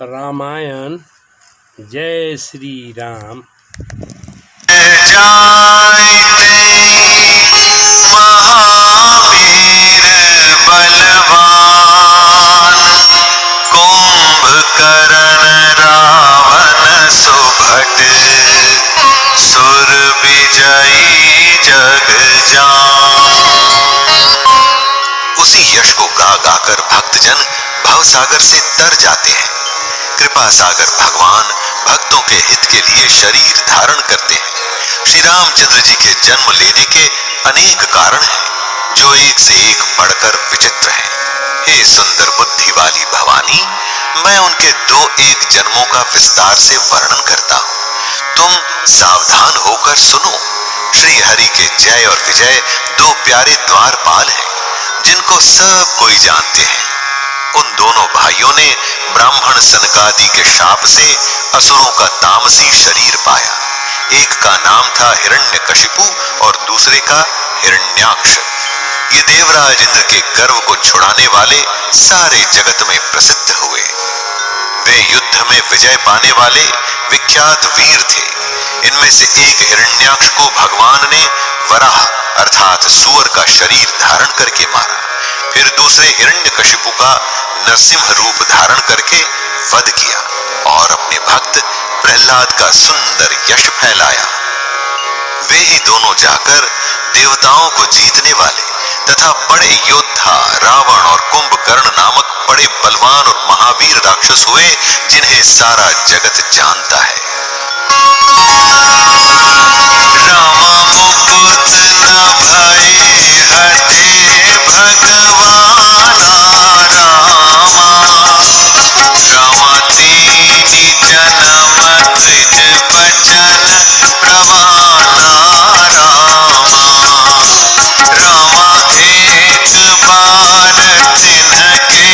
रामायण। जय श्री राम। महावीर बलवान, कुंभकर्ण रावण सुभट, सुर विजयी जग जान। उसी यश को गा गाकर भक्तजन भवसागर से तर जाते हैं। कृपा सागर भगवान भक्तों के हित के लिए शरीर धारण करते हैं। श्री रामचंद्र जी के जन्म लेने के अनेक कारण हैं, जो एक से एक बढ़कर विचित्र हैं। हे सुंदर बुद्धि वाली भवानी, मैं उनके दो एक जन्मों का विस्तार से वर्णन करता हूँ। तुम सावधान होकर सुनो। श्री हरि के जय और विजय दो प्यारे द्वारपाल हैं, जिनको सब कोई जानते हैं। उन दोनों भाइयों ने ब्राह्मण सनकादि के शाप से असुरों का तामसी शरीर पाया। एक का नाम था हिरण्यकशिपु और दूसरे का हिरण्याक्ष। ये देवराज इंद्र के गर्व को छुड़ाने वाले सारे जगत में प्रसिद्ध हुए। वे युद्ध में विजय पाने वाले विख्यात वीर थे। इनमें से एक हिरण्याक्ष को भगवान ने वराह अर्थात सूअर का शरीर धारण करके मारा। फिर दूसरे हिरण्यकशिपु का नरसिंह रूप धारण करके वध किया और अपने भक्त प्रहलाद का सुंदर यश फैलाया। वे ही दोनों जाकर देवताओं को जीतने वाले तथा बड़े योद्धा रावण और कुंभकर्ण नामक बड़े बलवान और महावीर राक्षस हुए, जिन्हें सारा जगत जानता है। रामा मुकुट न भय हते भगवाना रामा, रामा तेहि जन्म द्विज बचन प्रवाना रामा, रामा एक बार तिन्हके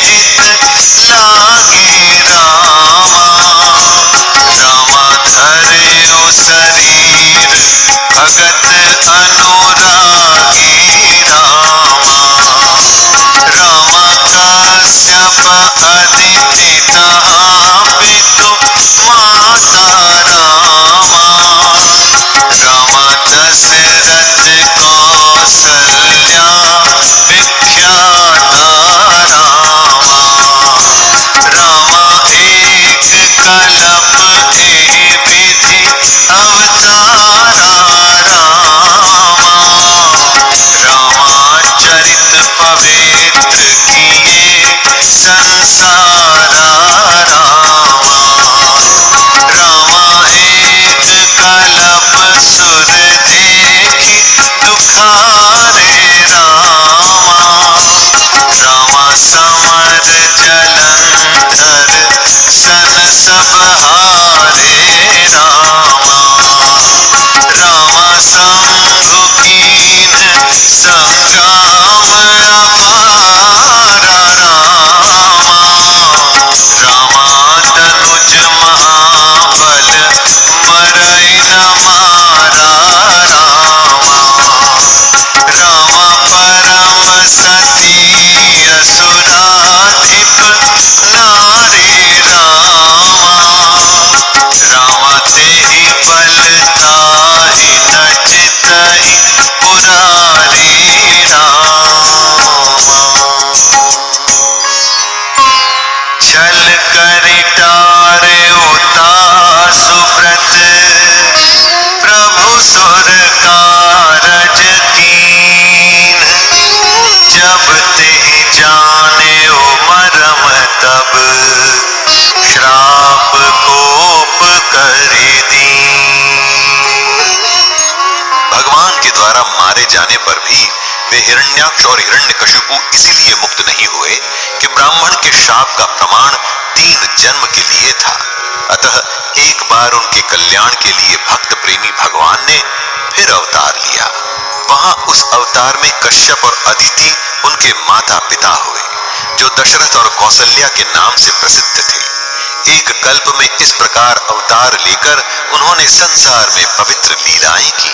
हित लागे रामा, रामा धर्यो शरीर भगत अनुरागी रामा, रामा कश्यप अदिति तहा पितु माता रामा, रामा दशरथ कौसल्या विख्याता रामा, रामा एक कलप एहि विधि अवतारा रामा, रामाचरित पवित्र किए संसारा रामा, रामा एक कलप सुर देखि दुखारे रामा, रामा समर जलंधर सन सब हारे रामा, रामा शंभु कीन संग्राम अपारा रामा, रामा तनुज महाबल मरई न मारा रामा, रामा परम सती असुराधिप नारी रामा, रामा तेहि बल ताहि न चितहि पुरारी रामा, छल करि टार्यो सुव्रत प्रभु सुर कारज कीन, जब तेहि जान्यो मरम तब श्राप कोप करि दीन। भगवान के द्वारा मारे जाने पर भी वे हिरण्याक्ष और हिरण्यकशिपु इसीलिए मुक्त नहीं हुए कि ब्राह्मण के शाप का प्रमाण 3 जन्म के लिए था। अतः एक बार उनके कल्याण के लिए भक्त प्रेमी भगवान ने फिर अवतार लिया। वहां उस अवतार में कश्यप और अदिति उनके माता पिता हुए, जो दशरथ और कौसल्या के नाम से प्रसिद्ध थे। एक कल्प में इस प्रकार अवतार लेकर उन्होंने संसार में पवित्र लीलाएं की।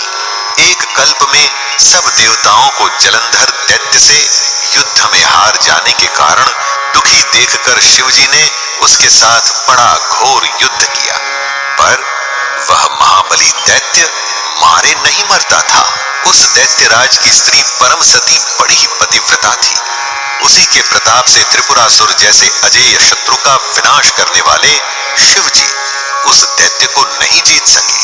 एक कल्प में सब देवताओं को जलंधर दैत्य से युद्ध में हार जाने के कारण दुखी देखकर शिवजी ने उसके साथ बड़ा घोर युद्ध किया, पर वह महाबली दैत्य मारे नहीं मरता था। उस दैत्यराज की स्त्री परम सती बड़ी ही पतिव्रता थी। उसी के प्रताप से त्रिपुरासुर जैसे अजेय शत्रु का विनाश करने वाले शिवजी उस दैत्य को नहीं जीत सके।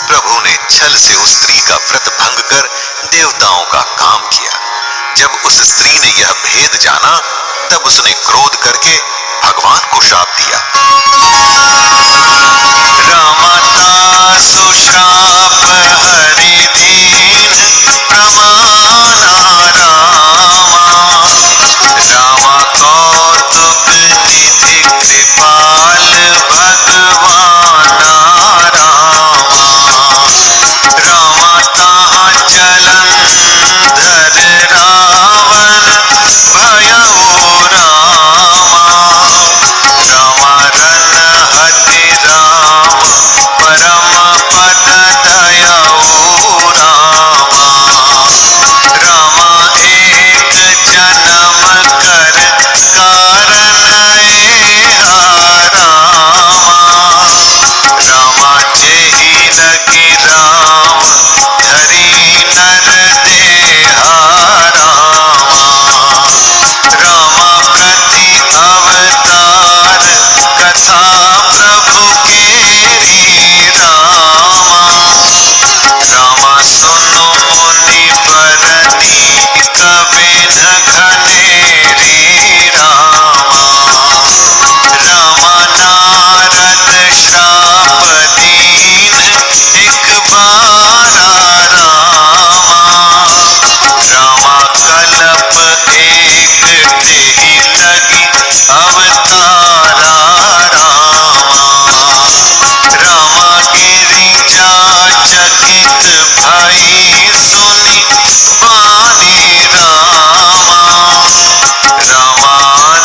प्रभु ने छल से उस स्त्री का व्रत भंग कर देवताओं का काम किया। जब उस स्त्री ने यह भेद जाना, तब उसने क्रोध करके भगवान को श्राप दिया। रामाता सुश्राप हरि दीन प्रमाना रामा कौतुक निधि कृपाल भगवाना रामा ताहा जलंधर रावण भयऊ रामा रन हति राम परम पद दयऊ रामा एक जन्म कर कारण रामा जेहि लगी राम धरी नर देहा रामा प्रति अवतार कथा प्रभु केरी रामा सुनो मुनि बरनी कबिन घनेरी रामा नारद श्राप दीन एक बारा रामा कल्प एक तेहि लगी अवतारा रामा गिरिजा चकित भई सुनि वाणी रामा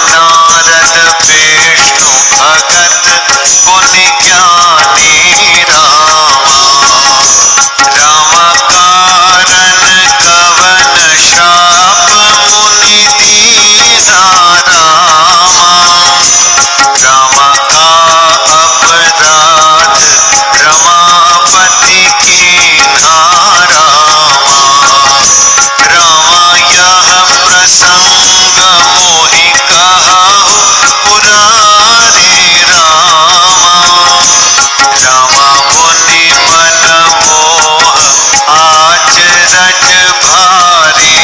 नारद विष्णु भगत पुनि ज्ञानी रामा कारण कवन श्राप मुनि दीना रामा का अपराध रमापति की रामा यह प्रसंग मोहि कहाहु पुरारी रामा मुनि मन मोह आचरज भारी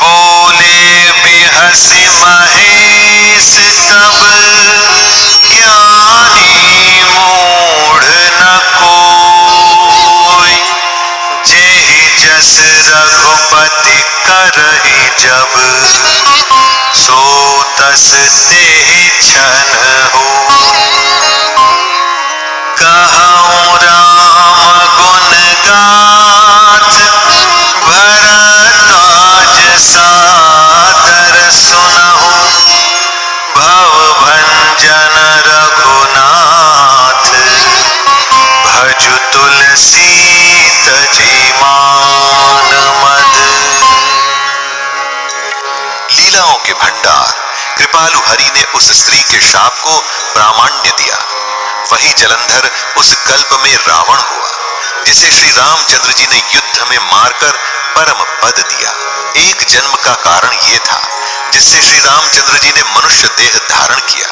बोले बिहसि महेश तब ज्ञानी मूढ़ न कोई जेहि जस रघुपति करहि जब सो तस तेहि छन हो कहऊँ राम गुण गाथ भरद्वाज सादर सुनहु भव भंजन रघुनाथ भजु तुलसी तजी मान मद। लीलाओं के भंडार कृपालु हरि ने उस स्त्री के शाप को प्रामाण्य दिया। वही जलंधर उस कल्प में रावण हुआ, जिसे श्री रामचंद्र जी ने युद्ध में मारकर परम पद दिया। एक जन्म का कारण यह था जिससे श्री रामचंद्र जी ने मनुष्य देह धारण किया।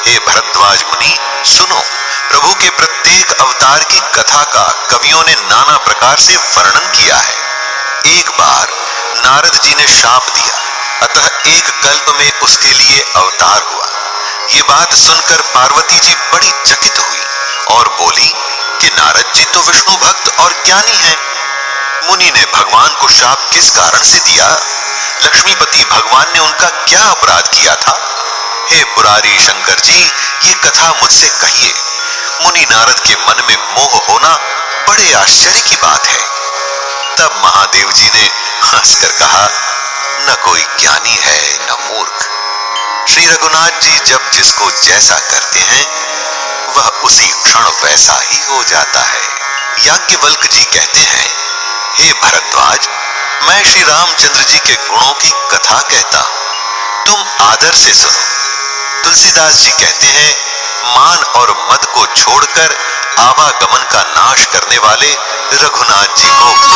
हे भरद्वाज मुनि, सुनो, प्रभु के प्रत्येक अवतार की कथा का कवियों ने नाना प्रकार से वर्णन किया है। एक बार नारद जी ने शाप दिया, अतः एक कल्प में उसके लिए अवतार हुआ। ये बात सुनकर पार्वती जी बड़ी चकित हुई और बोली कि नारद जी तो विष्णु भक्त और ज्ञानी हैं। मुनि ने भगवान को शाप किस कारण से दिया? लक्ष्मीपति भगवान ने उनका क्या अपराध किया था? हे पुरारी शंकर जी, ये कथा मुझसे कहिए। मुनि नारद के मन में मोह होना बड़े आश्चर्य की बात है। तब महादेव जी ने हंसकर कहा, न कोई ज्ञानी है न मूर्ख। श्री रघुनाथ जी जब जिसको जैसा करते हैं वह उसी क्षण वैसा ही हो जाता है। याज्ञवल्क्य जी कहते हैं, हे भरद्वाज, मैं श्री रामचंद्र जी के गुणों की कथा कहता हूं, तुम आदर से सुनो। तुलसीदास जी कहते हैं, मान और मद को छोड़कर आवागमन का नाश करने वाले रघुनाथ जी को